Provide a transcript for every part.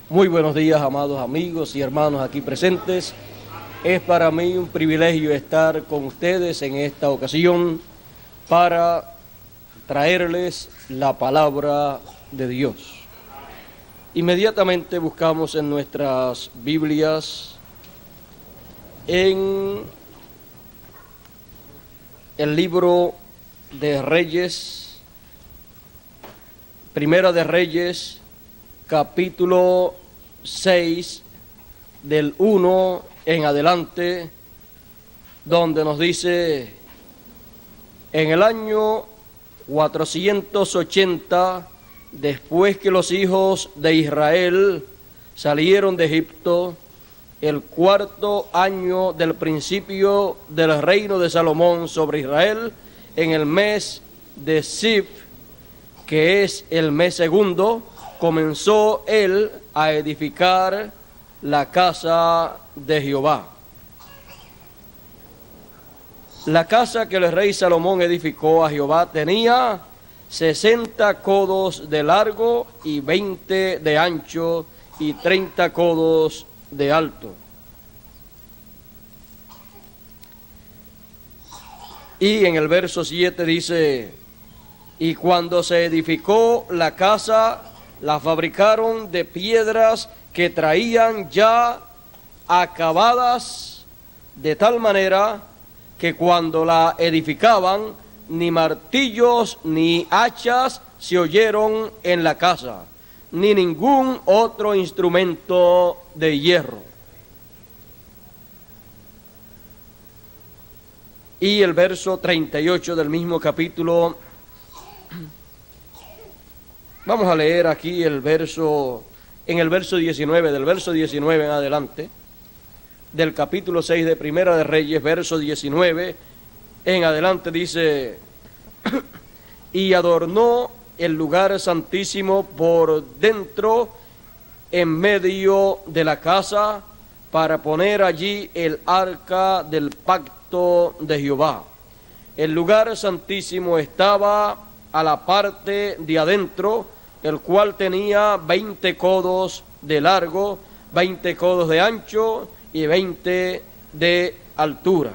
Muy buenos días, amados amigos y hermanos aquí presentes. Es para mí un privilegio estar con ustedes en esta ocasión para traerles la palabra de Dios. Inmediatamente buscamos en nuestras Biblias en el libro de Reyes, Primera de Reyes, capítulo 6, del 1 en adelante, donde nos dice: en el año 480, después que los hijos de Israel salieron de Egipto, el cuarto año del principio del reino de Salomón sobre Israel, en el mes de Zif, que es el mes segundo, comenzó él a edificar la casa de Jehová. La casa que el rey Salomón edificó a Jehová tenía 60 codos de largo y 20 de ancho y 30 codos de alto. Y en el verso 7 dice: y cuando se edificó la casa, la fabricaron de piedras que traían ya acabadas, de tal manera que cuando la edificaban, ni martillos ni hachas se oyeron en la casa, ni ningún otro instrumento de hierro. Y el verso 38 del mismo capítulo, vamos a leer aquí el verso, en el verso 19, del verso 19 en adelante, del capítulo 6 de Primera de Reyes, verso 19 en adelante, dice: y adornó el lugar santísimo por dentro, en medio de la casa, para poner allí el arca del pacto de Jehová. El lugar santísimo estaba a la parte de adentro, el cual tenía 20 codos de largo, 20 codos de ancho y 20 de altura.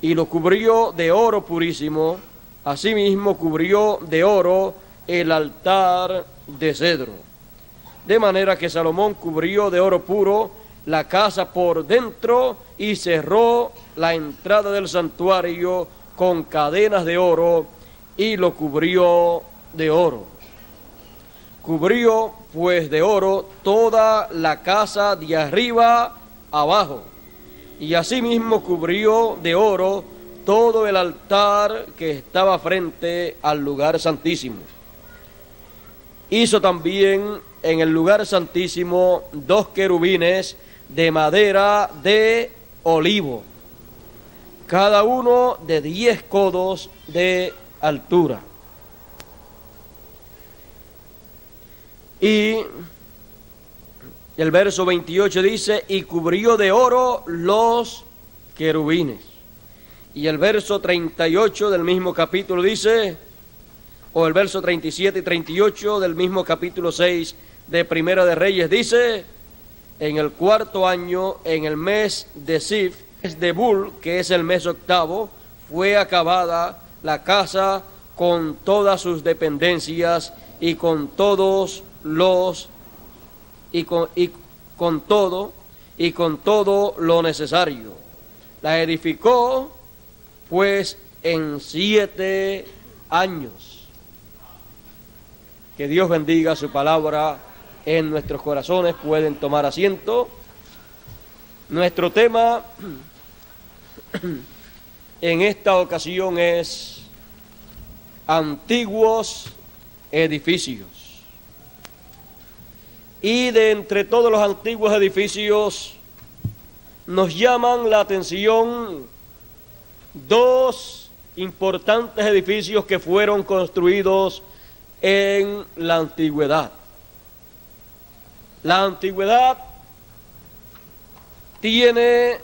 Y lo cubrió de oro purísimo. Asimismo cubrió de oro el altar de cedro. De manera que Salomón cubrió de oro puro la casa por dentro y cerró la entrada del santuario con cadenas de oro y lo cubrió de oro. Cubrió pues de oro toda la casa de arriba abajo, y asimismo cubrió de oro todo el altar que estaba frente al lugar santísimo. Hizo también en el lugar santísimo 2 querubines de madera de olivo, cada uno de 10 codos de altura. Y el verso 28 dice: y cubrió de oro los querubines. Y el verso 38 del mismo capítulo dice, o el verso 37 y 38 del mismo capítulo 6 de Primera de Reyes dice: en el cuarto año, en el mes de Zif, de Bul, que es el mes octavo, fue acabada la casa con todas sus dependencias y con todos los con todo lo necesario. La edificó pues en 7 años. Que Dios bendiga su palabra en nuestros corazones. Pueden tomar asiento. Nuestro tema en esta ocasión es antiguos edificios. Y de entre todos los antiguos edificios nos llaman la atención 2 importantes edificios que fueron construidos en la antigüedad. La antigüedad tiene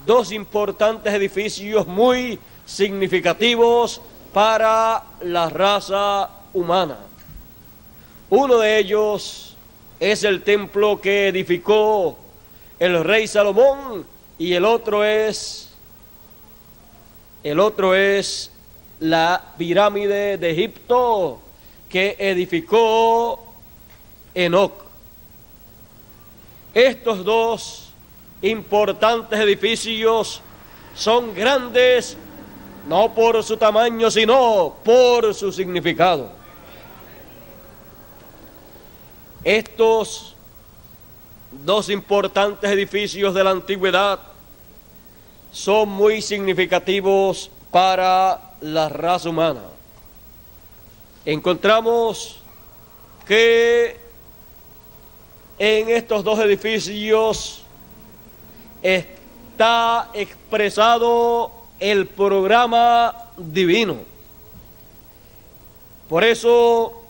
2 importantes edificios muy significativos para la raza humana. Uno de ellos es el templo que edificó el rey Salomón, y el otro es la pirámide de Egipto que edificó Enoc. Estos dos importantes edificios son grandes no por su tamaño, sino por su significado. Estos dos importantes edificios de la antigüedad son muy significativos para la raza humana. Encontramos que en estos dos edificios está expresado el programa divino. Por eso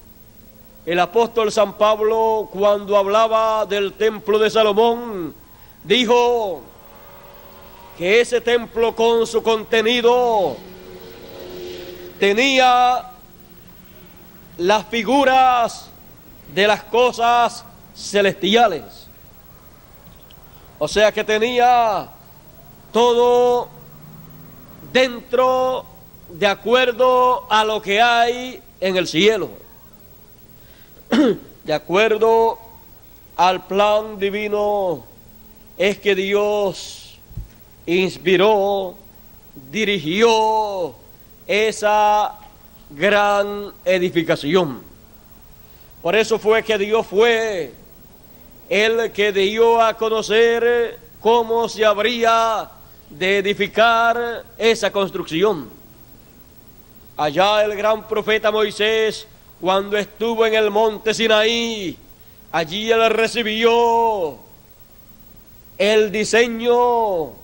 el apóstol San Pablo, cuando hablaba del templo de Salomón, dijo que ese templo con su contenido tenía las figuras de las cosas celestiales. O sea que tenía todo dentro de acuerdo a lo que hay en el cielo, de acuerdo al plan divino. Es que Dios inspiró, dirigió esa gran edificación. Por eso fue que Dios fue el que dio a conocer cómo se habría de edificar esa construcción. Allá el gran profeta Moisés, cuando estuvo en el monte Sinaí, allí él recibió el diseño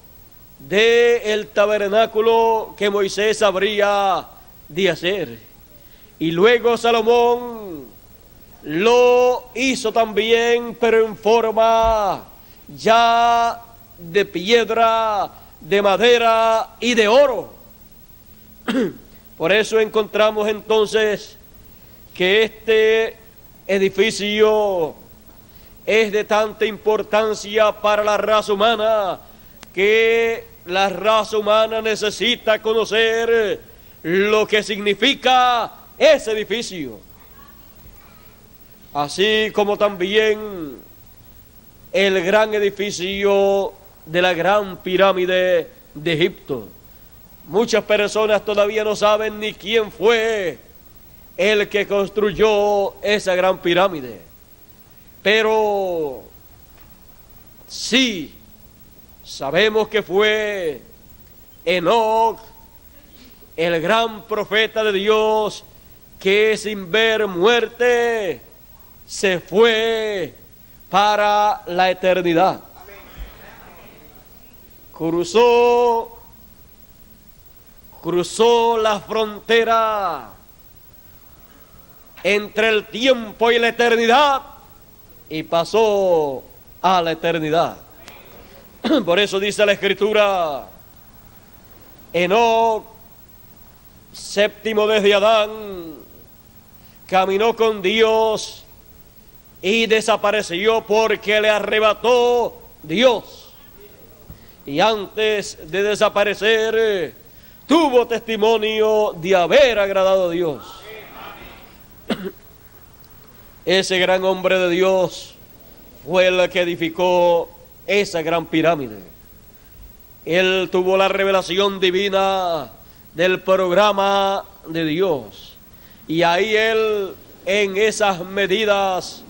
del tabernáculo que Moisés habría de hacer. Y luego Salomón lo hizo también, pero en forma ya de piedra, de madera y de oro. Por eso encontramos entonces que este edificio es de tanta importancia para la raza humana, que la raza humana necesita conocer lo que significa ese edificio. Así como también el gran edificio de la gran pirámide de Egipto. Muchas personas todavía no saben ni quién fue el que construyó esa gran pirámide. Pero sí sabemos que fue Enoc, el gran profeta de Dios, que sin ver muerte se fue para la eternidad. Cruzó la frontera entre el tiempo y la eternidad y pasó a la eternidad. Por eso dice la Escritura: Enoc, séptimo desde Adán, caminó con Dios y desapareció porque le arrebató Dios. Y antes de desaparecer, tuvo testimonio de haber agradado a Dios. Ese gran hombre de Dios fue el que edificó esa gran pirámide. Él tuvo la revelación divina del programa de Dios. Y ahí él, en esas medidas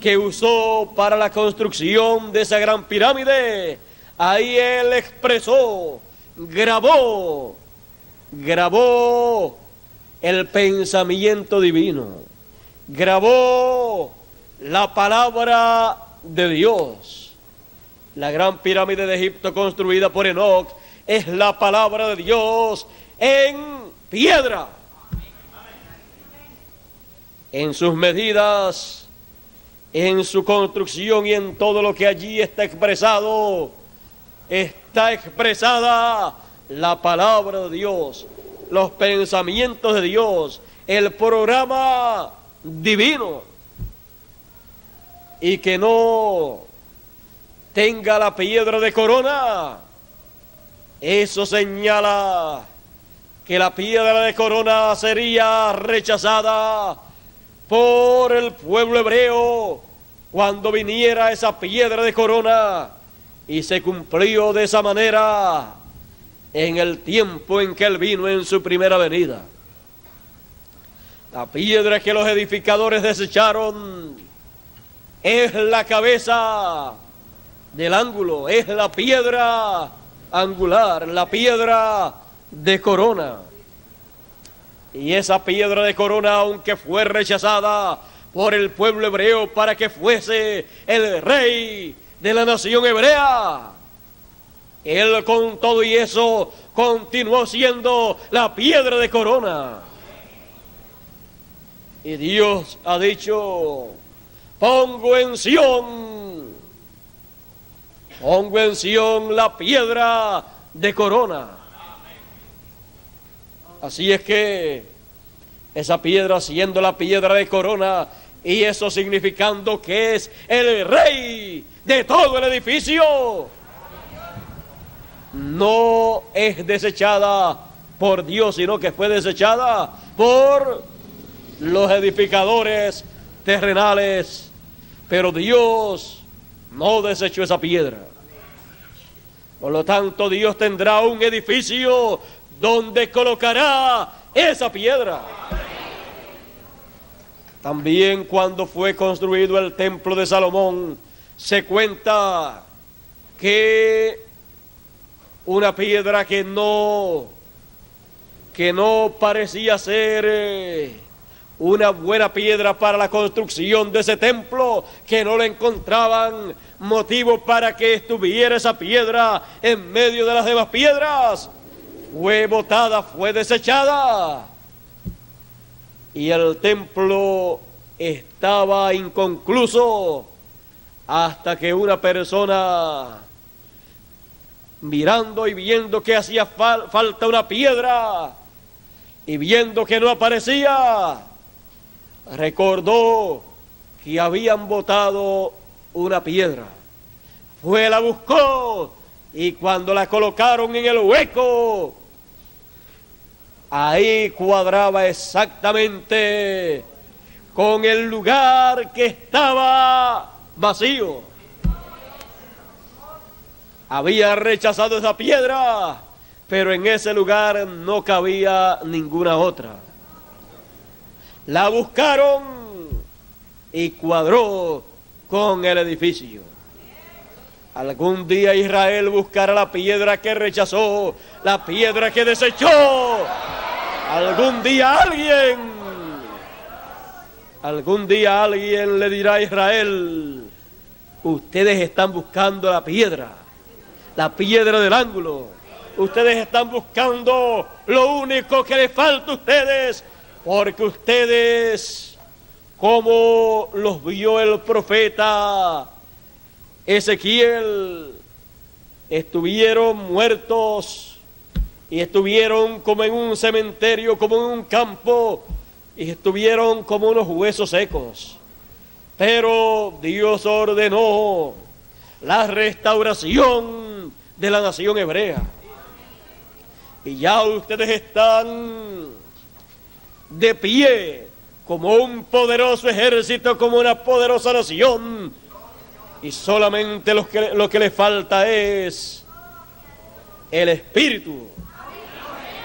que usó para la construcción de esa gran pirámide, ahí él expresó, grabó el pensamiento divino, grabó la palabra de Dios. La gran pirámide de Egipto construida por Enoc es la palabra de Dios en piedra. En sus medidas, en su construcción y en todo lo que allí está expresado, está expresada la palabra de Dios, los pensamientos de Dios, el programa divino. y que no tenga la piedra de corona, eso señala que la piedra de corona sería rechazada por el pueblo hebreo cuando viniera esa piedra de corona, y se cumplió de esa manera en el tiempo en que él vino en su primera venida. La piedra que los edificadores desecharon es la cabeza del ángulo, es la piedra angular, la piedra de corona. Y esa piedra de corona, aunque fue rechazada por el pueblo hebreo para que fuese el rey de la nación hebrea, él con todo y eso continuó siendo la piedra de corona. Y Dios ha dicho: pongo en Sión la piedra de corona. Así es que esa piedra, siendo la piedra de corona, y eso significando que es el rey de todo el edificio, no es desechada por Dios, sino que fue desechada por los edificadores terrenales. Pero Dios no desechó esa piedra. Por lo tanto, Dios tendrá un edificio donde colocará esa piedra. También cuando fue construido el templo de Salomón, se cuenta que una piedra que no parecía ser una buena piedra para la construcción de ese templo, que no le encontraban motivo para que estuviera esa piedra en medio de las demás piedras, fue botada, fue desechada, y el templo estaba inconcluso hasta que una persona, mirando y viendo que hacía falta una piedra y viendo que no aparecía, recordó que habían botado una piedra. Fue, la buscó, y cuando la colocaron en el hueco, ahí cuadraba exactamente con el lugar que estaba vacío. Había rechazado esa piedra, pero en ese lugar no cabía ninguna otra. La buscaron y cuadró con el edificio. Algún día Israel buscará la piedra que rechazó, la piedra que desechó. Algún día alguien le dirá a Israel: ustedes están buscando la piedra del ángulo. Ustedes están buscando lo único que les falta a ustedes, porque ustedes, como los vio el profeta Ezequiel, estuvieron muertos y estuvieron como en un cementerio, como en un campo, y estuvieron como unos huesos secos. Pero Dios ordenó la restauración de la nación hebrea, y ya ustedes están de pie como un poderoso ejército, como una poderosa nación, y solamente lo que les falta es el Espíritu.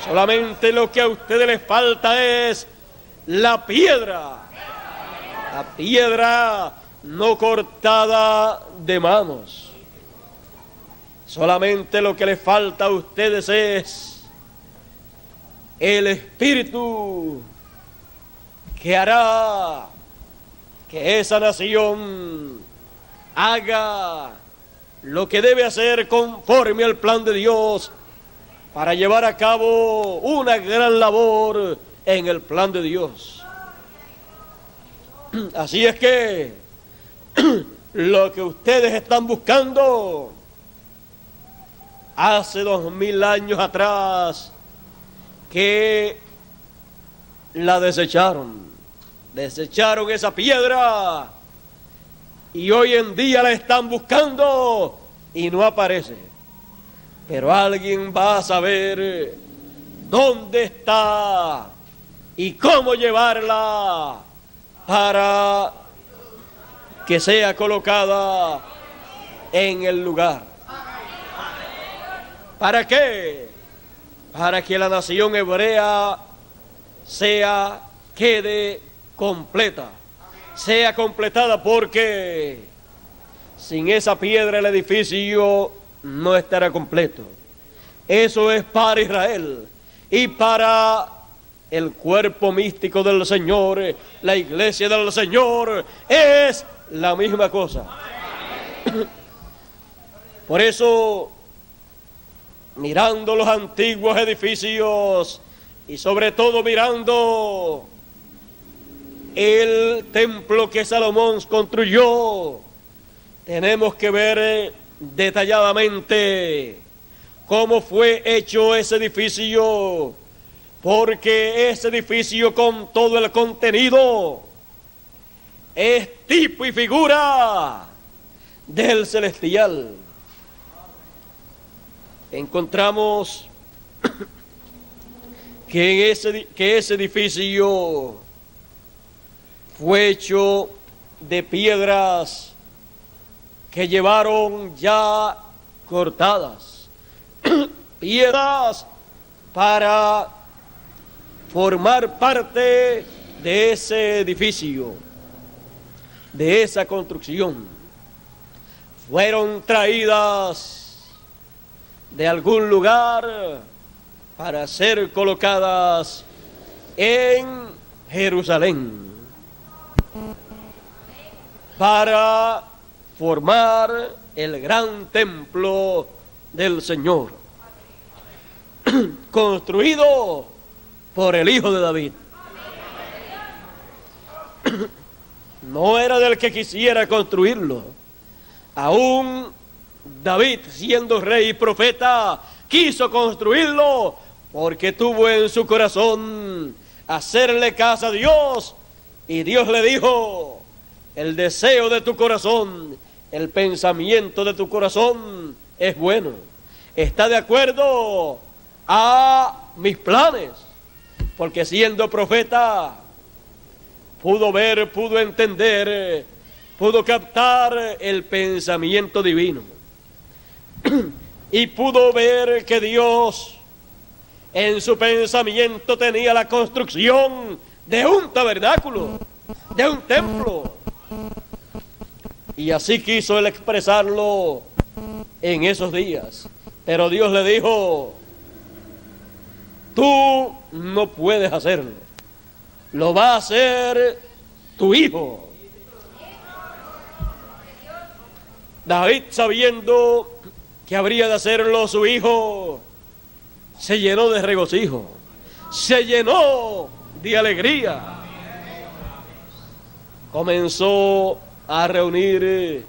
Solamente lo que a ustedes les falta es la piedra no cortada de manos. Solamente lo que les falta a ustedes es el Espíritu, que hará que esa nación haga lo que debe hacer conforme al plan de Dios, para llevar a cabo una gran labor en el plan de Dios. Así es que lo que ustedes están buscando, hace 2000 años atrás que la desecharon esa piedra, y hoy en día la están buscando y no aparece. Pero alguien va a saber dónde está y cómo llevarla para que sea colocada en el lugar. ¿Para qué? Para que la nación hebrea quede completa, sea completada, porque sin esa piedra el edificio no estará completo. Eso es para Israel y para el cuerpo místico del Señor, la iglesia del Señor, es la misma cosa. Por eso, mirando los antiguos edificios y sobre todo mirando el templo que Salomón construyó, tenemos que ver detalladamente cómo fue hecho ese edificio, porque ese edificio con todo el contenido es tipo y figura del celestial. Encontramos que ese edificio fue hecho de piedras que llevaron ya cortadas, piedras para formar parte de ese edificio, de esa construcción. Fueron traídas de algún lugar para ser colocadas en Jerusalén, para formar el gran templo del Señor, construido por el Hijo de David. No era del que quisiera construirlo. Aún David, siendo rey y profeta, quiso construirlo porque tuvo en su corazón hacerle casa a Dios, y Dios le dijo: el deseo de tu corazón, el pensamiento de tu corazón es bueno, está de acuerdo a mis planes. Porque siendo profeta pudo ver, pudo entender, pudo captar el pensamiento divino y pudo ver que Dios en su pensamiento tenía la construcción de un tabernáculo, de un templo, y así quiso él expresarlo en esos días. Pero Dios le dijo: tú no puedes hacerlo, lo va a hacer tu hijo. David, sabiendo que habría de hacerlo su hijo, se llenó de regocijo, se llenó de alegría. Comenzó a reunir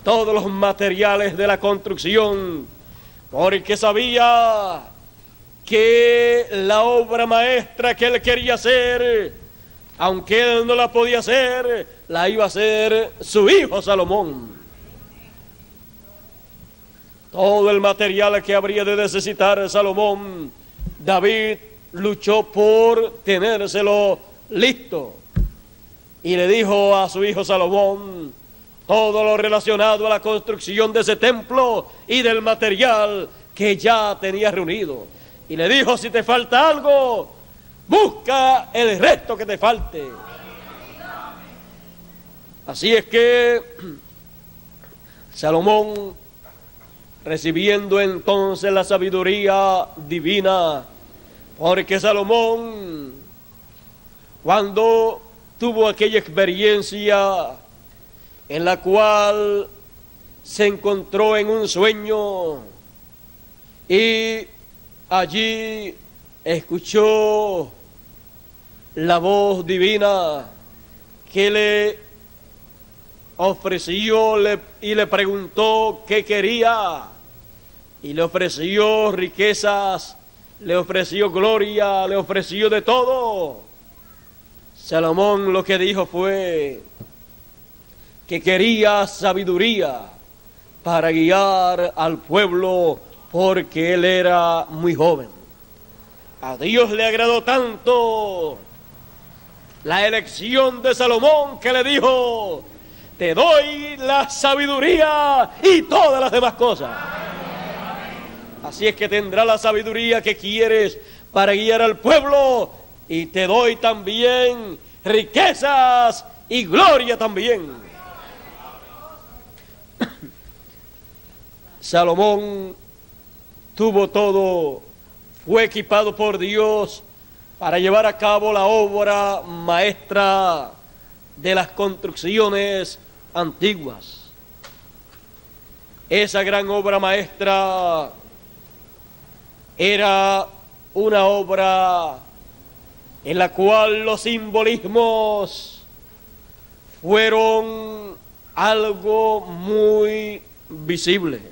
todos los materiales de la construcción, porque sabía que la obra maestra que él quería hacer, aunque él no la podía hacer, la iba a hacer su hijo Salomón. Todo el material que habría de necesitar Salomón, David luchó por tenérselo listo, y le dijo a su hijo Salomón todo lo relacionado a la construcción de ese templo y del material que ya tenía reunido. Y le dijo: si te falta algo, busca el resto que te falte. Así es que Salomón, recibiendo entonces la sabiduría divina, porque Salomón, cuando tuvo aquella experiencia en la cual se encontró en un sueño y allí escuchó la voz divina que le ofreció y le preguntó qué quería, y le ofreció riquezas, le ofreció gloria, le ofreció de todo. Salomón lo que dijo fue: que quería sabiduría para guiar al pueblo porque él era muy joven. A Dios le agradó tanto la elección de Salomón que le dijo: te doy la sabiduría y todas las demás cosas. Así es que tendrá la sabiduría que quieres para guiar al pueblo, y te doy también riquezas y gloria también. Salomón tuvo todo, fue equipado por Dios para llevar a cabo la obra maestra de las construcciones antiguas. Esa gran obra maestra era una obra en la cual los simbolismos fueron algo muy visible,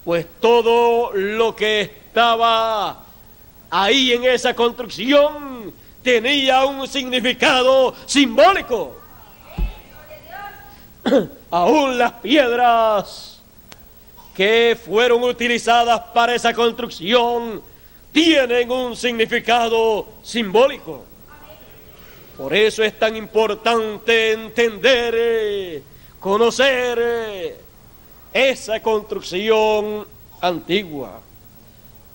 pues todo lo que estaba ahí en esa construcción tenía un significado simbólico. Aún las piedras que fueron utilizadas para esa construcción tienen un significado simbólico. Por eso es tan importante entender, conocer esa construcción antigua.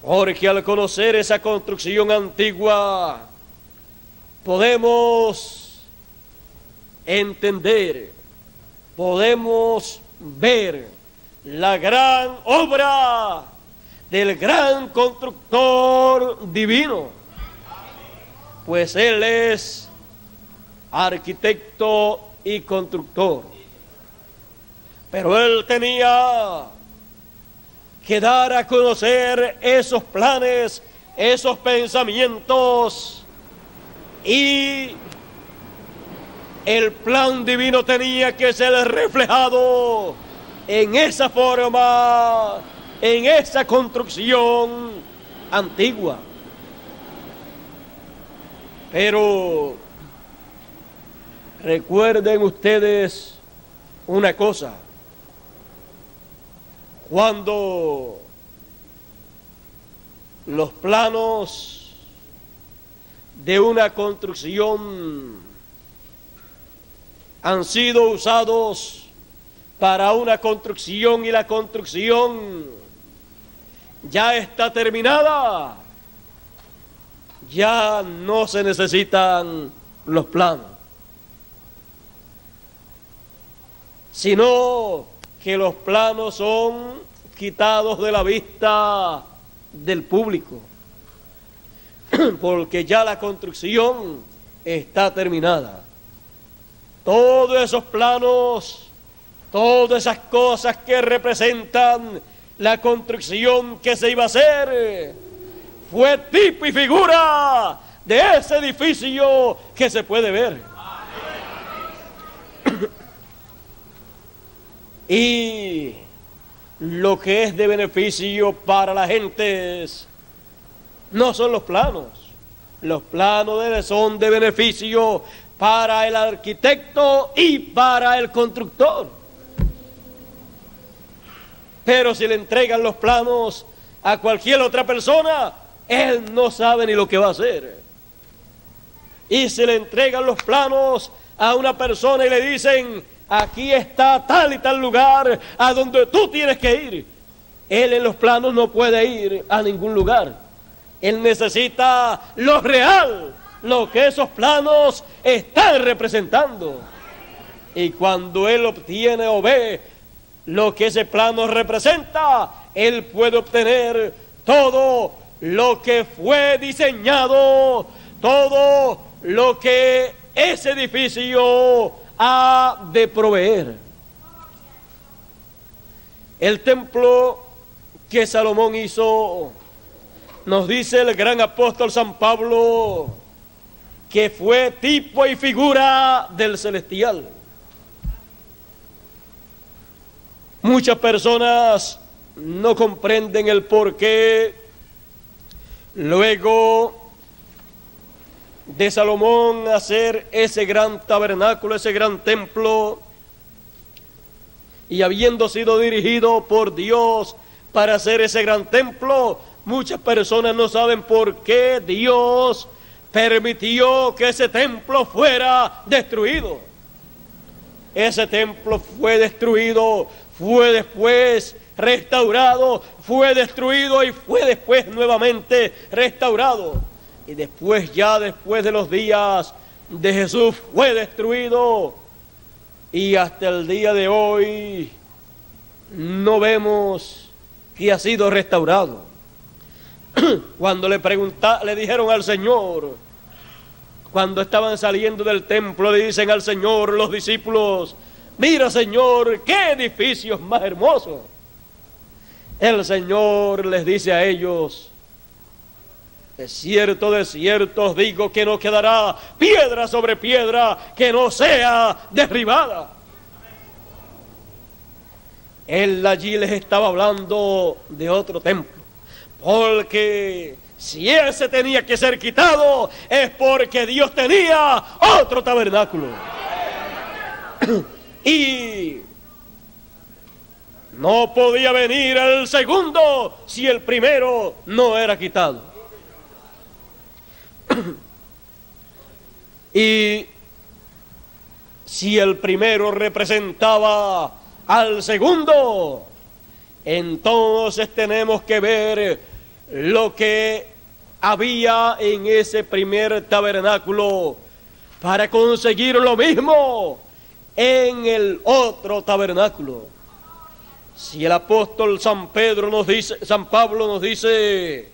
Porque al conocer esa construcción antigua, podemos entender, podemos ver la gran obra del gran constructor divino, pues él es arquitecto y constructor. Pero él tenía que dar a conocer esos planes, esos pensamientos, y el plan divino tenía que ser reflejado en esa forma, en esa construcción antigua. Pero recuerden ustedes una cosa: cuando los planos de una construcción han sido usados para una construcción y la construcción ya está terminada, ya no se necesitan los planos, sino que los planos son quitados de la vista del público, porque ya la construcción está terminada. Todos esos planos, todas esas cosas que representan la construcción que se iba a hacer, fue tipo y figura de ese edificio que se puede ver. Y lo que es de beneficio para la gente no son los planos. Los planos son de beneficio para el arquitecto y para el constructor. Pero si le entregan los planos a cualquier otra persona, él no sabe ni lo que va a hacer. Y si le entregan los planos a una persona y le dicen: aquí está tal y tal lugar a donde tú tienes que ir, él en los planos no puede ir a ningún lugar. Él necesita lo real, lo que esos planos están representando. Y cuando él obtiene o ve lo que ese plano representa, él puede obtener todo lo que fue diseñado, todo lo que ese edificio ha de proveer. El templo que Salomón hizo, nos dice el gran apóstol San Pablo, que fue tipo y figura del celestial. Muchas personas no comprenden el porqué luego de Salomón hacer ese gran tabernáculo, ese gran templo, y habiendo sido dirigido por Dios para hacer ese gran templo, muchas personas no saben por qué Dios permitió que ese templo fuera destruido. Ese templo fue destruido, fue después restaurado, fue destruido y fue después nuevamente restaurado. Y después, ya después de los días de Jesús, fue destruido. Y hasta el día de hoy no vemos que ha sido restaurado. Cuando le dijeron al Señor, cuando estaban saliendo del templo, le dicen al Señor los discípulos: mira, Señor, qué edificios más hermosos. El Señor les dice a ellos: de cierto os digo que no quedará piedra sobre piedra que no sea derribada. Él allí les estaba hablando de otro templo, porque si ese tenía que ser quitado, es porque Dios tenía otro tabernáculo. Y no podía venir el segundo si el primero no era quitado. Y si el primero representaba al segundo, entonces tenemos que ver lo que había en ese primer tabernáculo para conseguir lo mismo en el otro tabernáculo. Si el apóstol San Pablo nos dice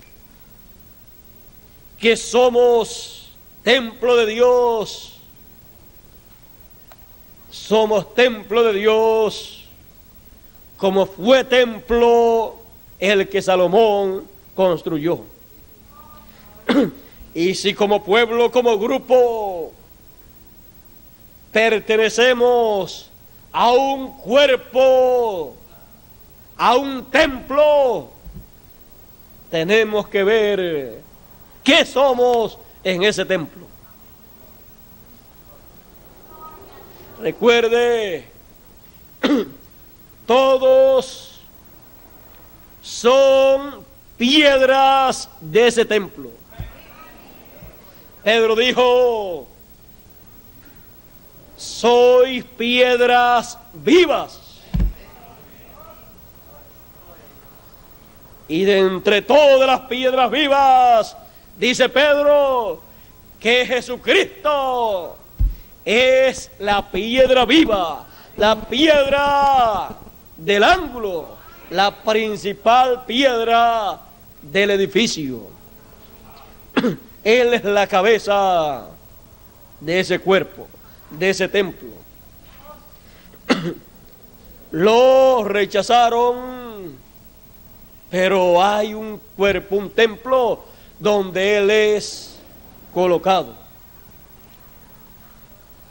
que somos templo de Dios, somos templo de Dios, como fue templo el que Salomón construyó. Y si como pueblo, como grupo, pertenecemos a un cuerpo, a un templo, tenemos que ver qué somos en ese templo. Recuerde, todos son piedras de ese templo. Pedro dijo: sois piedras vivas. Y de entre todas las piedras vivas, dice Pedro, que Jesucristo es la piedra viva, la piedra del ángulo, la principal piedra del edificio. Él es la cabeza de ese cuerpo, de ese templo. Lo rechazaron, pero hay un cuerpo, un templo donde Él es colocado.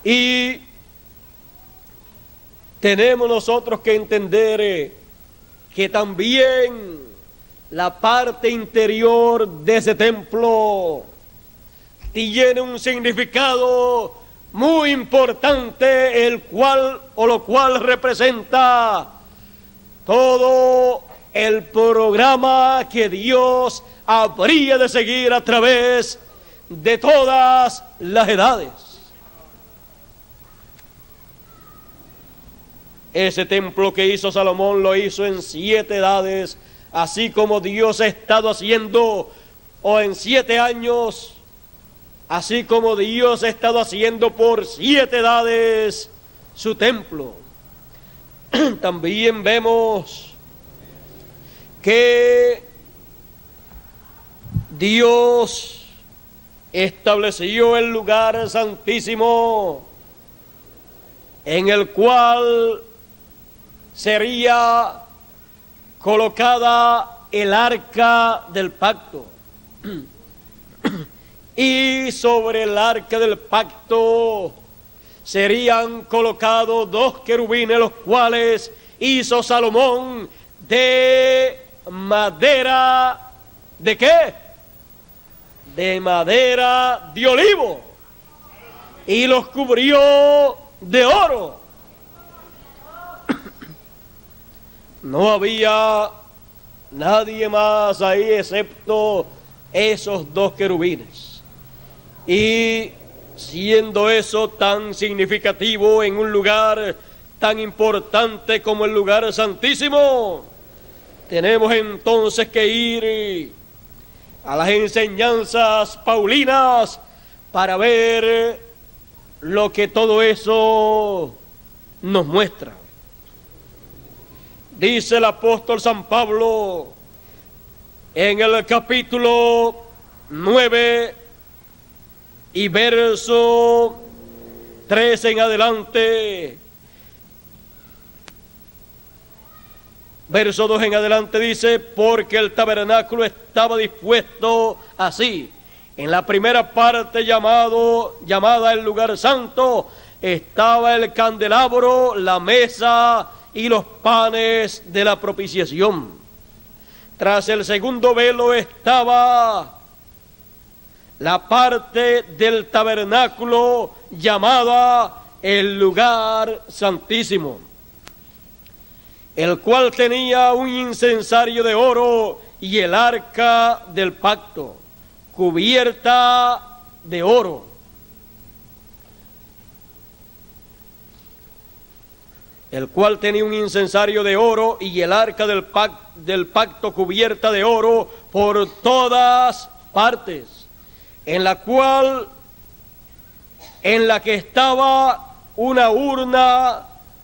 Y tenemos nosotros que entender que también la parte interior de ese templo tiene un significado muy importante, lo cual representa todo el programa que Dios habría de seguir a través de todas las edades. Ese templo que hizo Salomón lo hizo en 7 edades, así como Dios ha estado haciendo, o en 7 años, así como Dios ha estado haciendo por 7 edades su templo. También vemos que Dios estableció el lugar santísimo en el cual sería colocada el arca del pacto. Y sobre el arca del pacto serían colocados 2 querubines, los cuales hizo Salomón de madera. ¿De qué? De madera de olivo. Y los cubrió de oro. No había nadie más ahí excepto esos dos querubines. Y siendo eso tan significativo en un lugar tan importante como el lugar santísimo, tenemos entonces que ir a las enseñanzas paulinas para ver lo que todo eso nos muestra. Dice el apóstol San Pablo en el capítulo 9 y verso 13 en adelante, verso 2 en adelante, dice: porque el tabernáculo estaba dispuesto así. En la primera parte llamada el lugar santo, estaba el candelabro, la mesa y los panes de la propiciación. Tras el segundo velo estaba la parte del tabernáculo llamada el lugar santísimo, el cual tenía un incensario de oro y el arca del pacto, cubierta de oro. El cual tenía un incensario de oro y el arca del pacto cubierta de oro por todas partes, en la que estaba una urna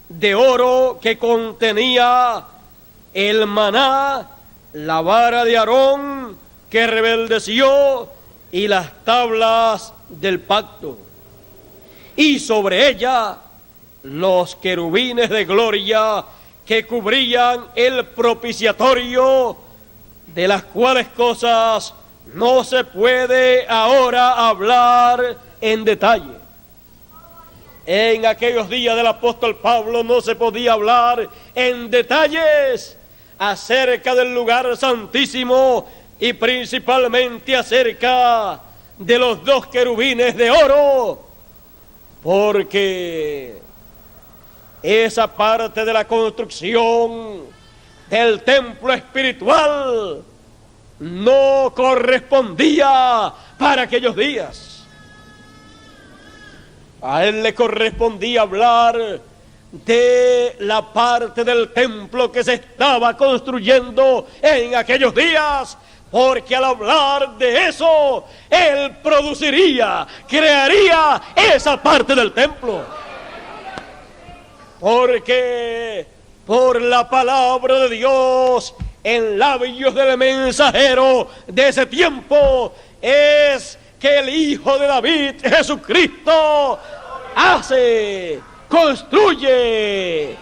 de oro que contenía el maná, la vara de Aarón que rebeldeció y las tablas del pacto, y sobre ella los querubines de gloria que cubrían el propiciatorio, de las cuales cosas no se puede ahora hablar en detalle. En aquellos días del apóstol Pablo no se podía hablar en detalles acerca del lugar santísimo y principalmente acerca de los dos querubines de oro, porque esa parte de la construcción del templo espiritual no correspondía para aquellos días. A él le correspondía hablar de la parte del templo que se estaba construyendo en aquellos días, porque al hablar de eso, él crearía esa parte del templo. Porque por la palabra de Dios en labios del mensajero de ese tiempo es que el Hijo de David, Jesucristo, construye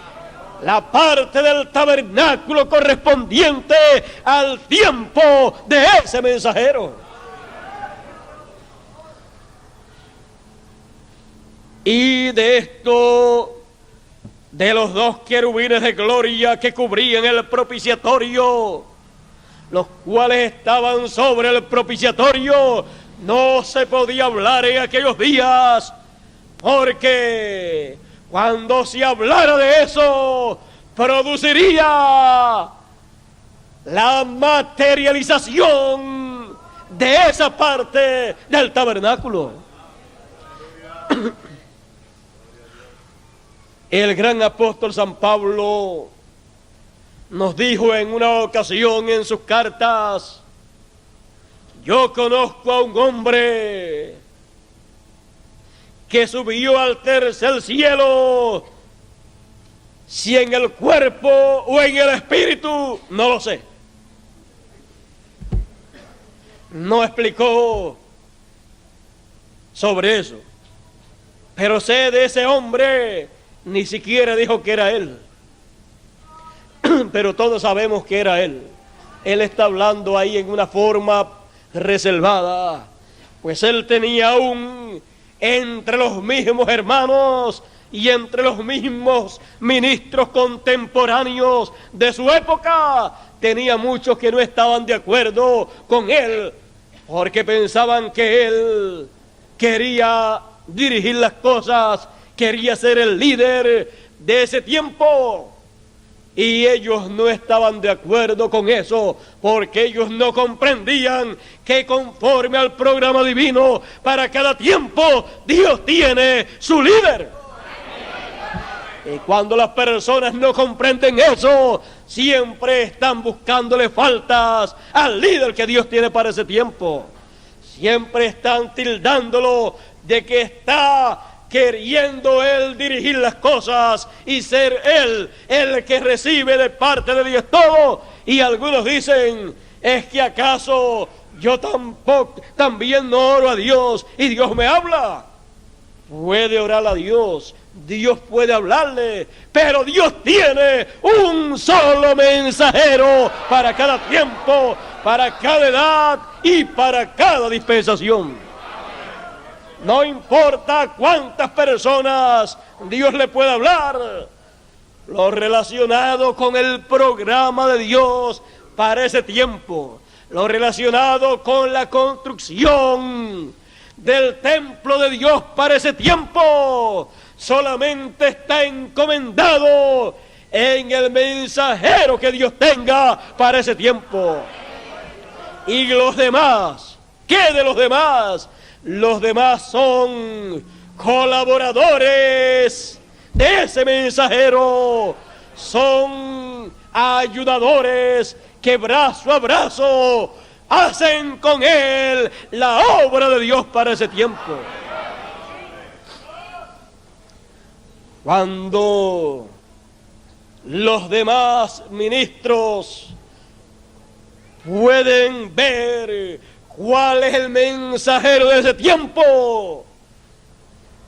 la parte del tabernáculo correspondiente al tiempo de ese mensajero. Y de esto, de los dos querubines de gloria que cubrían el propiciatorio, los cuales estaban sobre el propiciatorio, no se podía hablar en aquellos días, porque cuando se hablara de eso, produciría la materialización de esa parte del tabernáculo. El gran apóstol San Pablo nos dijo en una ocasión en sus cartas: yo conozco a un hombre que subió al tercer cielo, si en el cuerpo o en el espíritu, no lo sé. No explicó sobre eso, pero sé de ese hombre. Ni siquiera dijo que era él, pero todos sabemos que era él. Él está hablando ahí en una forma reservada, pues él tenía aún entre los mismos hermanos y entre los mismos ministros contemporáneos de su época, tenía muchos que no estaban de acuerdo con él, porque pensaban que él quería dirigir las cosas, quería ser el líder de ese tiempo. Y ellos no estaban de acuerdo con eso, porque ellos no comprendían que conforme al programa divino, para cada tiempo, Dios tiene su líder. Y cuando las personas no comprenden eso, siempre están buscándole faltas al líder que Dios tiene para ese tiempo. Siempre están tildándolo de que está queriendo él dirigir las cosas y ser él el que recibe de parte de Dios todo. Y algunos dicen, ¿es que acaso yo también no oro a Dios y Dios me habla? Puede orar a Dios, Dios puede hablarle, pero Dios tiene un solo mensajero para cada tiempo, para cada edad y para cada dispensación. No importa cuántas personas Dios le pueda hablar, lo relacionado con el programa de Dios para ese tiempo, lo relacionado con la construcción del templo de Dios para ese tiempo, solamente está encomendado en el mensajero que Dios tenga para ese tiempo. Y los demás, ¿qué de los demás? Los demás son colaboradores de ese mensajero, son ayudadores que brazo a brazo hacen con él la obra de Dios para ese tiempo. Cuando los demás ministros pueden ver cuál es el mensajero de ese tiempo,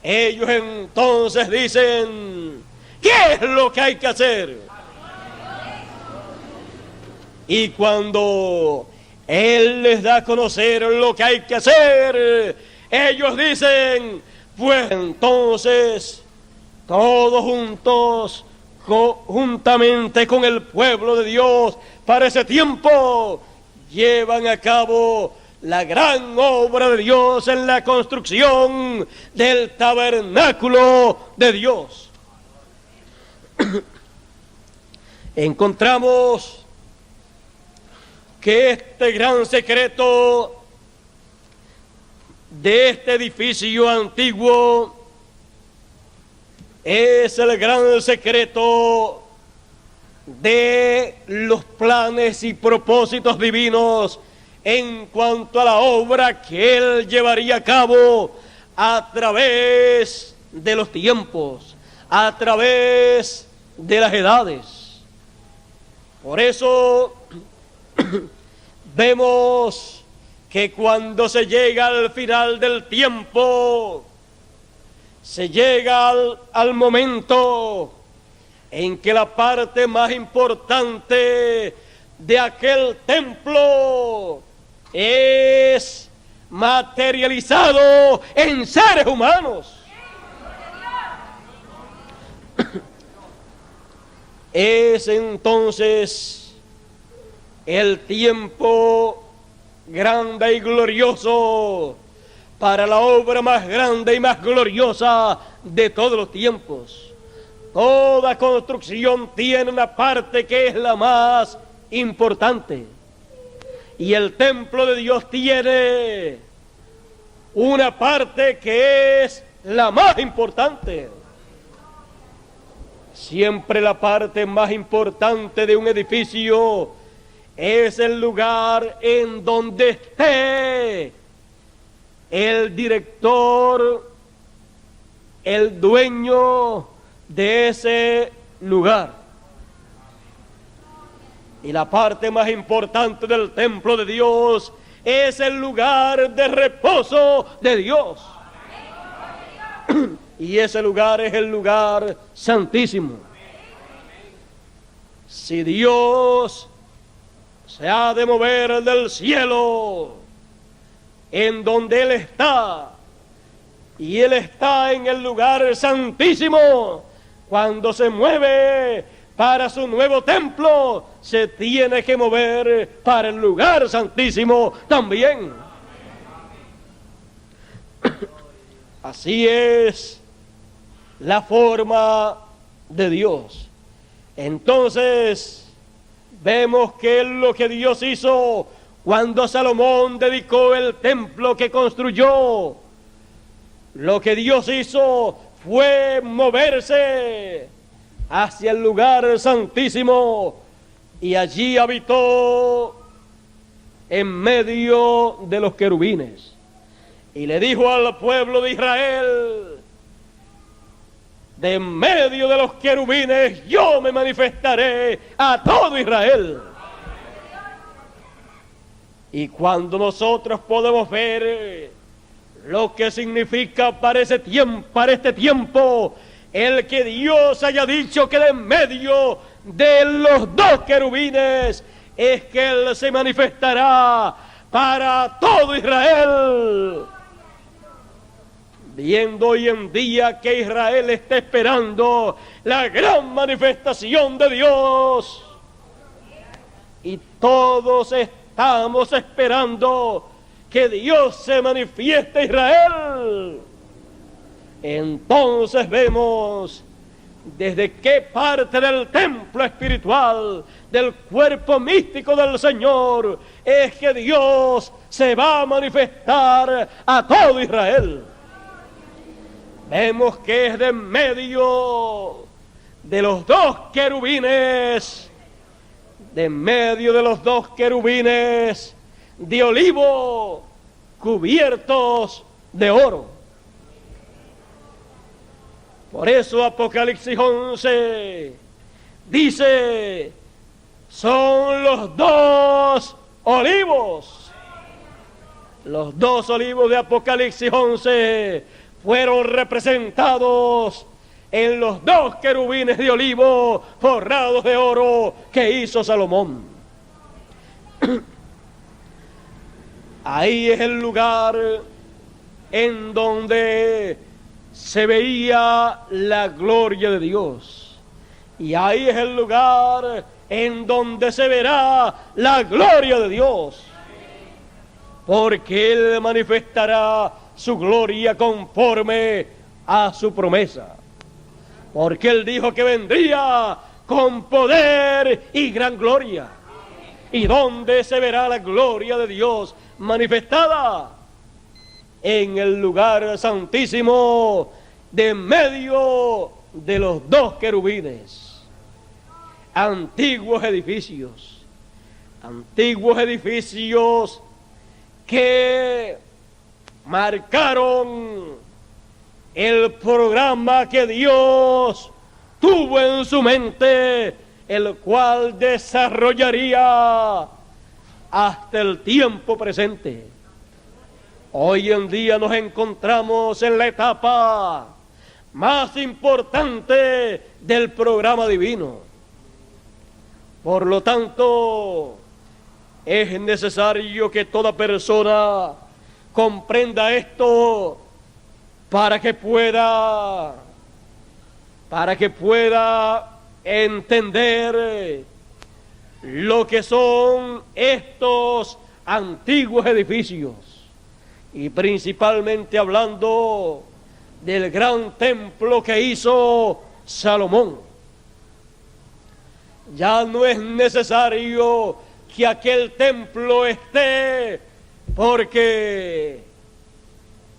ellos entonces dicen, ¿qué es lo que hay que hacer? Y cuando él les da a conocer lo que hay que hacer, ellos dicen, pues entonces todos juntos, juntamente con el pueblo de Dios para ese tiempo, llevan a cabo la gran obra de Dios en la construcción del tabernáculo de Dios. Encontramos que este gran secreto de este edificio antiguo es el gran secreto de los planes y propósitos divinos en cuanto a la obra que Él llevaría a cabo a través de los tiempos, a través de las edades. Por eso vemos que cuando se llega al final del tiempo, se llega al momento en que la parte más importante de aquel templo es materializado en seres humanos. Es entonces el tiempo grande y glorioso para la obra más grande y más gloriosa de todos los tiempos. Toda construcción tiene una parte que es la más importante. Y el templo de Dios tiene una parte que es la más importante. Siempre la parte más importante de un edificio es el lugar en donde esté el director, el dueño de ese lugar. Y la parte más importante del templo de Dios es el lugar de reposo de Dios. Y ese lugar es el lugar santísimo. Si Dios se ha de mover del cielo en donde Él está, y Él está en el lugar santísimo, cuando se mueve para su nuevo templo, se tiene que mover para el lugar santísimo también. Así es la forma de Dios. Entonces vemos que es lo que Dios hizo cuando Salomón dedicó el templo que construyó. Lo que Dios hizo fue moverse hacia el lugar santísimo y allí habitó en medio de los querubines. Y le dijo al pueblo de Israel: de en medio de los querubines yo me manifestaré a todo Israel. Y cuando nosotros podemos ver lo que significa para este tiempo, el que Dios haya dicho que de en medio de los dos querubines es que Él se manifestará para todo Israel. Viendo hoy en día que Israel está esperando la gran manifestación de Dios, y todos estamos esperando que Dios se manifieste a Israel, entonces vemos desde qué parte del templo espiritual, del cuerpo místico del Señor, es que Dios se va a manifestar a todo Israel. Vemos que es de en medio de los dos querubines, de en medio de los dos querubines de olivo cubiertos de oro. Por eso Apocalipsis 11 dice: son los dos olivos. Los dos olivos de Apocalipsis 11 fueron representados en los dos querubines de olivo forrados de oro que hizo Salomón. Ahí es el lugar en donde se veía la gloria de Dios. Y ahí es el lugar en donde se verá la gloria de Dios. Porque Él manifestará su gloria conforme a su promesa. Porque Él dijo que vendría con poder y gran gloria. ¿Y dónde se verá la gloria de Dios manifestada? En el lugar santísimo de en medio de los dos querubines. Antiguos edificios que marcaron el programa que Dios tuvo en su mente, el cual desarrollaría hasta el tiempo presente. Hoy en día nos encontramos en la etapa más importante del programa divino. Por lo tanto, es necesario que toda persona comprenda esto para que pueda entender lo que son estos antiguos edificios, y principalmente hablando del gran templo que hizo Salomón. Ya no es necesario que aquel templo esté, porque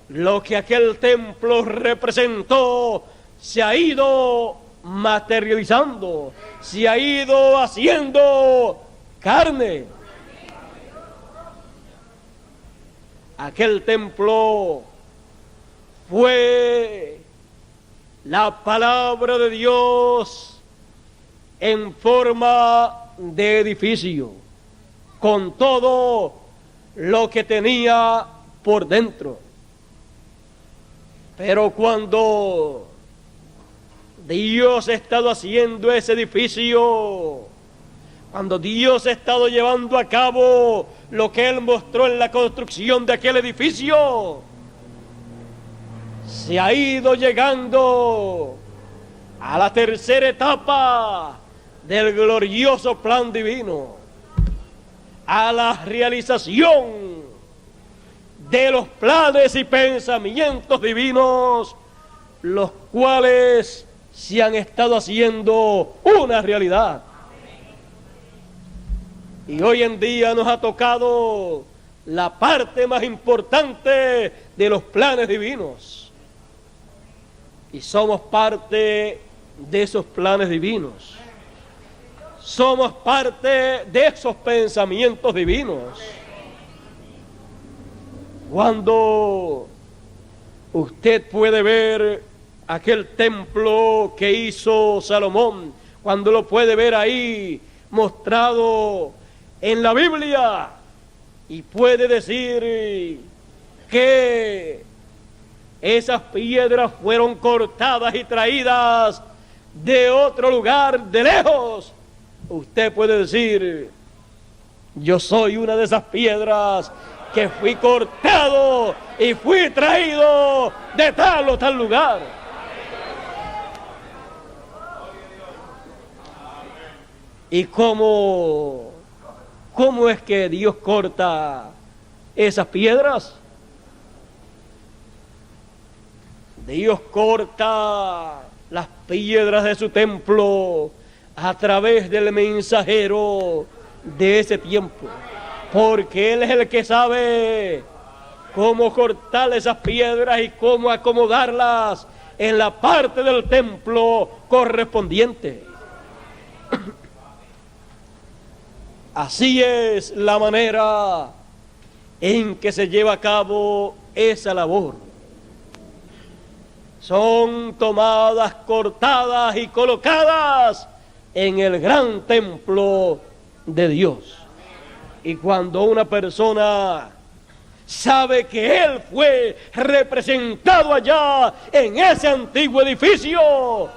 lo que aquel templo representó se ha ido materializando, se ha ido haciendo carne. Aquel templo fue la palabra de Dios en forma de edificio, con todo lo que tenía por dentro. Pero cuando Dios ha estado haciendo ese edificio, cuando Dios ha estado llevando a cabo lo que Él mostró en la construcción de aquel edificio, se ha ido llegando a la tercera etapa del glorioso plan divino, a la realización de los planes y pensamientos divinos, los cuales se han estado haciendo una realidad. Y hoy en día nos ha tocado la parte más importante de los planes divinos. Y somos parte de esos planes divinos. Somos parte de esos pensamientos divinos. Cuando usted puede ver aquel templo que hizo Salomón, cuando lo puede ver ahí mostrado en la Biblia, y puede decir que esas piedras fueron cortadas y traídas de otro lugar, de lejos, usted puede decir: yo soy una de esas piedras que fui cortado y fui traído de tal o tal lugar. ¿Y cómo es que Dios corta esas piedras? Dios corta las piedras de su templo a través del mensajero de ese tiempo, porque Él es el que sabe cómo cortar esas piedras y cómo acomodarlas en la parte del templo correspondiente. Así es la manera en que se lleva a cabo esa labor. Son tomadas, cortadas y colocadas en el gran templo de Dios. Y cuando una persona sabe que él fue representado allá en ese antiguo edificio,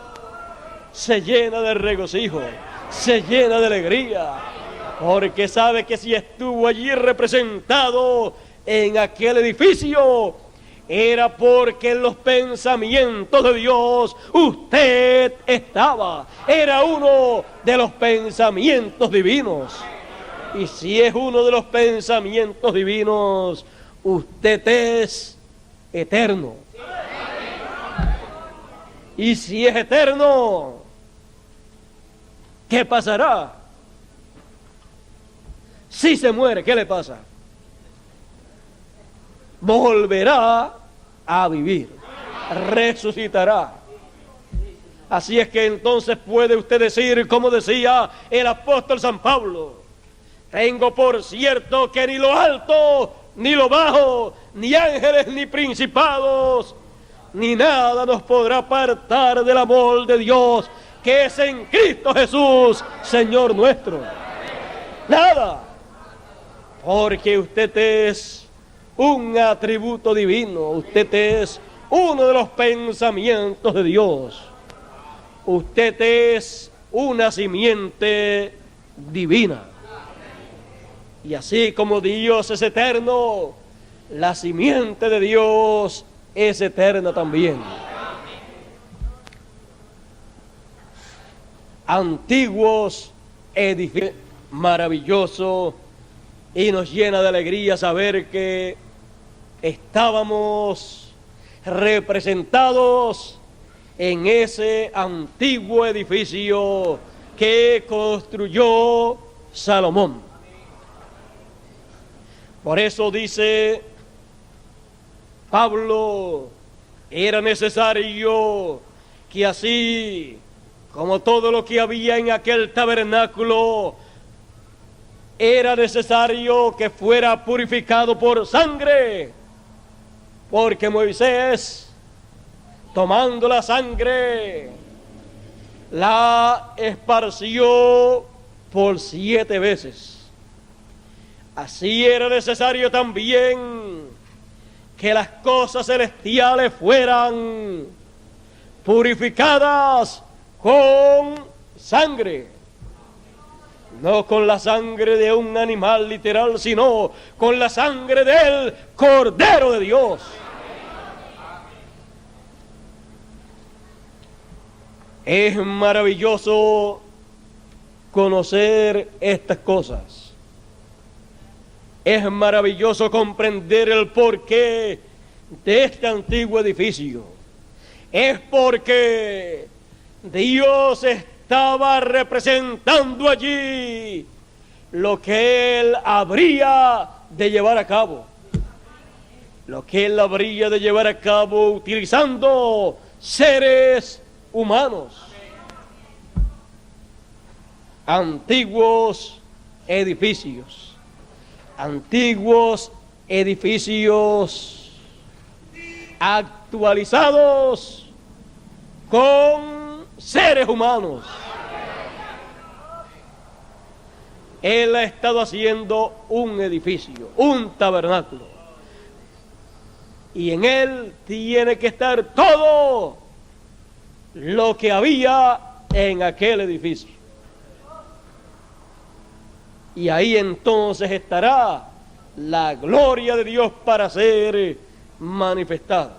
se llena de regocijo, se llena de alegría, porque sabe que si estuvo allí representado en aquel edificio, era porque en los pensamientos de Dios usted estaba. Era uno de los pensamientos divinos. Y si es uno de los pensamientos divinos, usted es eterno. Y si es eterno, ¿qué pasará? Si se muere, ¿qué le pasa? Volverá a vivir, resucitará. Así es que entonces puede usted decir, como decía el apóstol San Pablo: tengo por cierto que ni lo alto, ni lo bajo, ni ángeles, ni principados, ni nada nos podrá apartar del amor de Dios que es en Cristo Jesús, Señor nuestro. Nada, porque usted es un atributo divino, usted es uno de los pensamientos de Dios, usted es una simiente divina. Y así como Dios es eterno, la simiente de Dios es eterna también. Antiguos edificios, maravilloso, y nos llena de alegría saber que estábamos representados en ese antiguo edificio que construyó Salomón. Por eso dice Pablo, era necesario que así como todo lo que había en aquel tabernáculo, era necesario que fuera purificado por sangre, porque Moisés, tomando la sangre, la esparció por 7 veces. Así era necesario también que las cosas celestiales fueran purificadas con sangre. No con la sangre de un animal literal, sino con la sangre del Cordero de Dios. Es maravilloso conocer estas cosas. Es maravilloso comprender el porqué de este antiguo edificio. Es porque Dios estaba representando allí lo que Él habría de llevar a cabo. Lo que Él habría de llevar a cabo utilizando seres humanos. Antiguos edificios. Antiguos edificios actualizados con seres humanos. Él ha estado haciendo un edificio, un tabernáculo. Y en él tiene que estar todo lo que había en aquel edificio. Y ahí entonces estará la gloria de Dios para ser manifestada.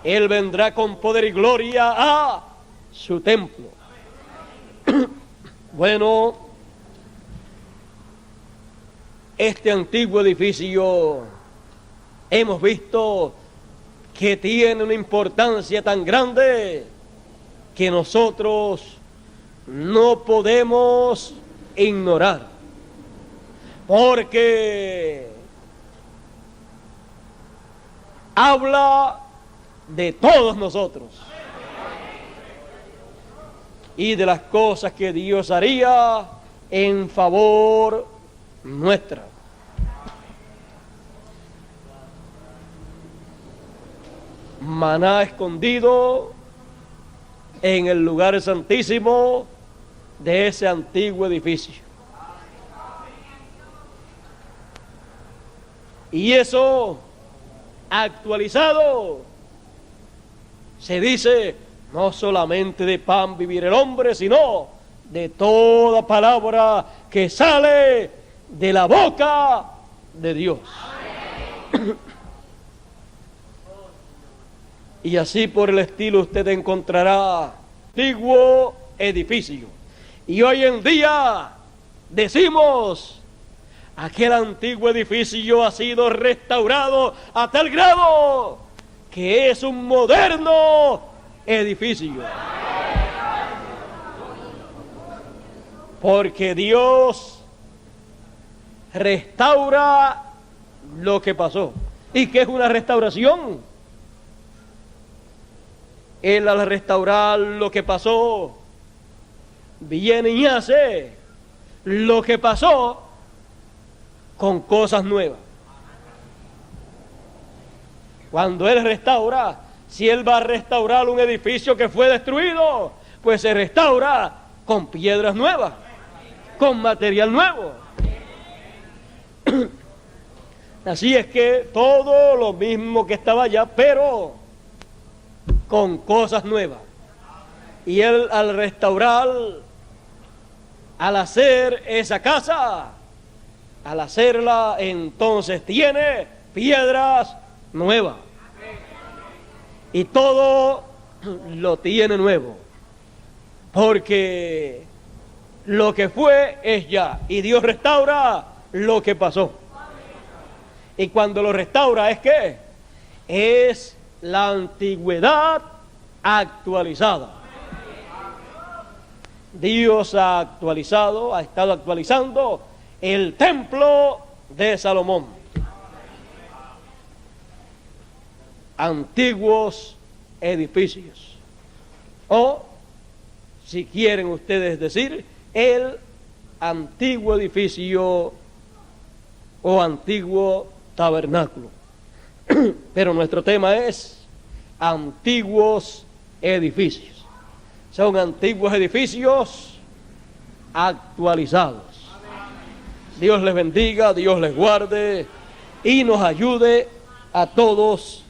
Él vendrá con poder y gloria a su templo. Bueno, este antiguo edificio hemos visto que tiene una importancia tan grande que nosotros no podemos ignorar, porque habla de todos nosotros y de las cosas que Dios haría en favor nuestra. Maná escondido en el lugar santísimo de ese antiguo edificio. Y eso actualizado se dice: no solamente de pan vivir el hombre, sino de toda palabra que sale de la boca de Dios. Y así por el estilo usted encontrará antiguo edificio. Y hoy en día decimos: aquel antiguo edificio ha sido restaurado a tal grado que es un moderno edificio. Porque Dios restaura lo que pasó. ¿Y qué es una restauración? Él, al restaurar lo que pasó, viene y hace lo que pasó con cosas nuevas. Cuando Él restaura, si Él va a restaurar un edificio que fue destruido, pues se restaura con piedras nuevas, con material nuevo. Así es que todo lo mismo que estaba allá, pero con cosas nuevas. Y Él, al restaurar, al hacer esa casa, al hacerla, entonces tiene piedras nuevas. Y todo lo tiene nuevo. Porque lo que fue es ya. Y Dios restaura lo que pasó. Y cuando lo restaura, ¿es qué? Es la antigüedad actualizada. Dios ha actualizado, ha estado actualizando el templo de Salomón. Antiguos edificios. O, si quieren ustedes decir, el antiguo edificio o antiguo tabernáculo. Pero nuestro tema es antiguos edificios. Son antiguos edificios actualizados. Dios les bendiga, Dios les guarde y nos ayude a todos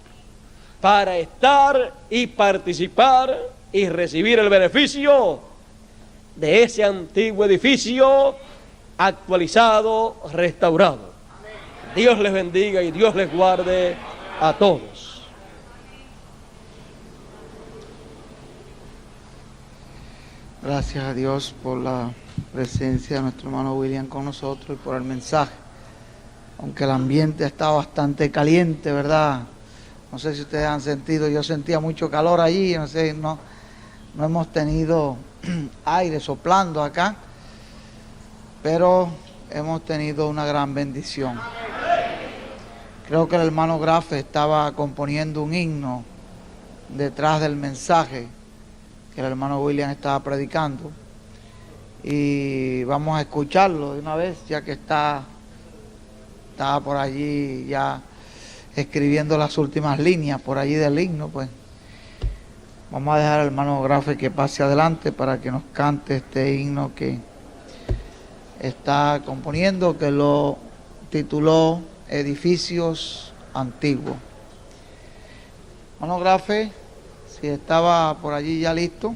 para estar y participar y recibir el beneficio de ese antiguo edificio actualizado, restaurado. Dios les bendiga y Dios les guarde a todos. Gracias a Dios por la presencia de nuestro hermano William con nosotros y por el mensaje. Aunque el ambiente está bastante caliente, ¿verdad? No sé si ustedes han sentido, yo sentía mucho calor allí, no sé, no hemos tenido aire soplando acá, pero hemos tenido una gran bendición. Creo que el hermano Grafe estaba componiendo un himno detrás del mensaje que el hermano William estaba predicando, y vamos a escucharlo de una vez, ya que estaba por allí ya escribiendo las últimas líneas por allí del himno. Pues vamos a dejar al hermano Grafe que pase adelante para que nos cante este himno que está componiendo, que lo tituló Edificios Antiguos. Hermano Grafe, si estaba por allí ya listo.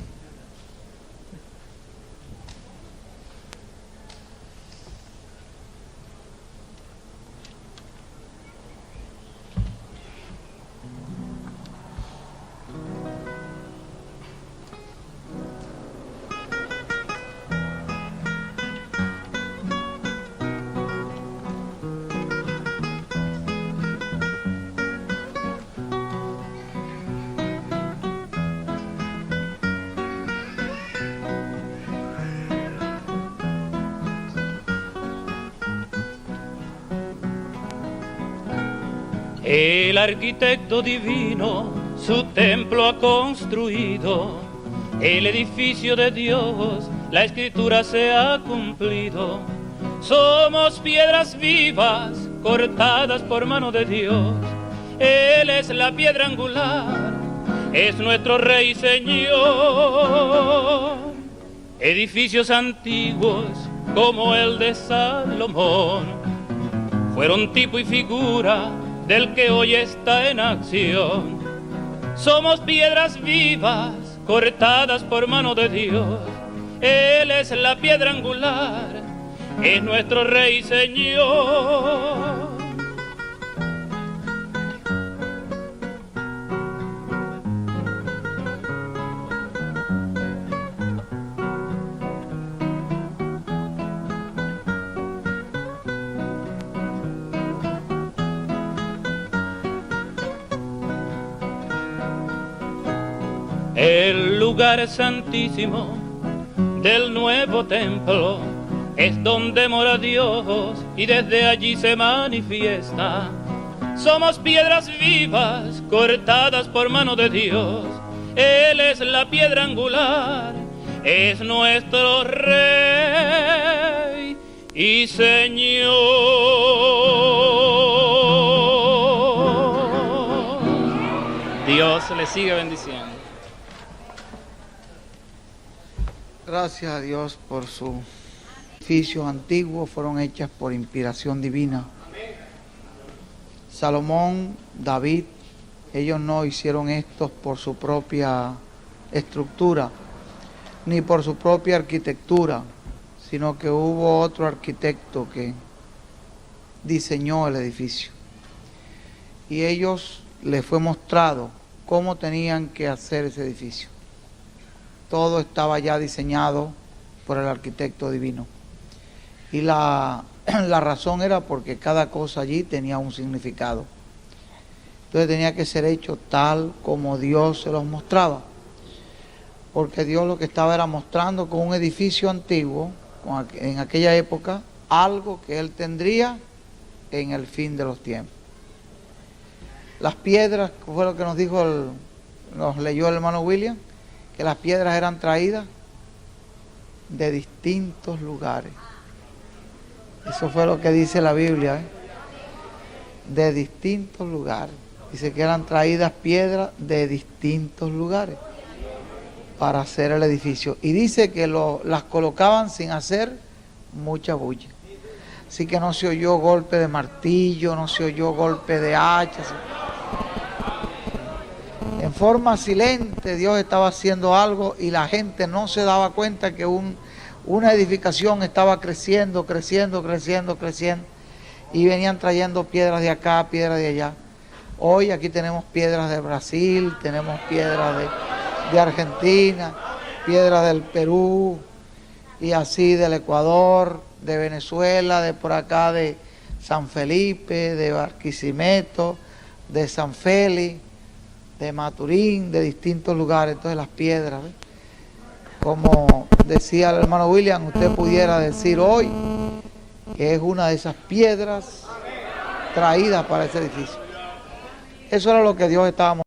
El arquitecto divino su templo ha construido, el edificio de Dios, la escritura se ha cumplido. Somos piedras vivas cortadas por mano de Dios, Él es la piedra angular, es nuestro Rey y Señor. Edificios antiguos como el de Salomón fueron tipo y figura del que hoy está en acción. Somos piedras vivas cortadas por mano de Dios, Él es la piedra angular, es nuestro Rey y Señor. El lugar santísimo del nuevo templo es donde mora Dios y desde allí se manifiesta. Somos piedras vivas cortadas por mano de Dios, Él es la piedra angular, es nuestro Rey y Señor. Dios le sigue bendiciendo. Gracias a Dios por sus edificios antiguos, fueron hechas por inspiración divina. Salomón, David, ellos no hicieron estos por su propia estructura, ni por su propia arquitectura, sino que hubo otro arquitecto que diseñó el edificio. Y ellos les fue mostrado cómo tenían que hacer ese edificio. Todo estaba ya diseñado por el arquitecto divino. Y la razón era porque cada cosa allí tenía un significado. Entonces tenía que ser hecho tal como Dios se los mostraba. Porque Dios lo que estaba era mostrando con un edificio antiguo, en aquella época, algo que Él tendría en el fin de los tiempos. Las piedras, fue lo que nos dijo, nos leyó el hermano William, que las piedras eran traídas de distintos lugares. Eso fue lo que dice la Biblia, de distintos lugares. Dice que eran traídas piedras de distintos lugares para hacer el edificio. Y dice que las colocaban sin hacer mucha bulla. Así que no se oyó golpe de martillo, no se oyó golpe de hacha. En forma silente Dios estaba haciendo algo y la gente no se daba cuenta que una edificación estaba creciendo y venían trayendo piedras de acá, piedras de allá. Hoy aquí tenemos piedras de Brasil, tenemos piedras de Argentina, piedras del Perú y así del Ecuador, de Venezuela, de por acá de San Felipe, de Barquisimeto, de San Félix, de Maturín, de distintos lugares. Entonces las piedras, ¿ves? como decía el hermano William, usted pudiera decir hoy que es una de esas piedras traídas para ese edificio. Eso era lo que Dios estaba mostrando.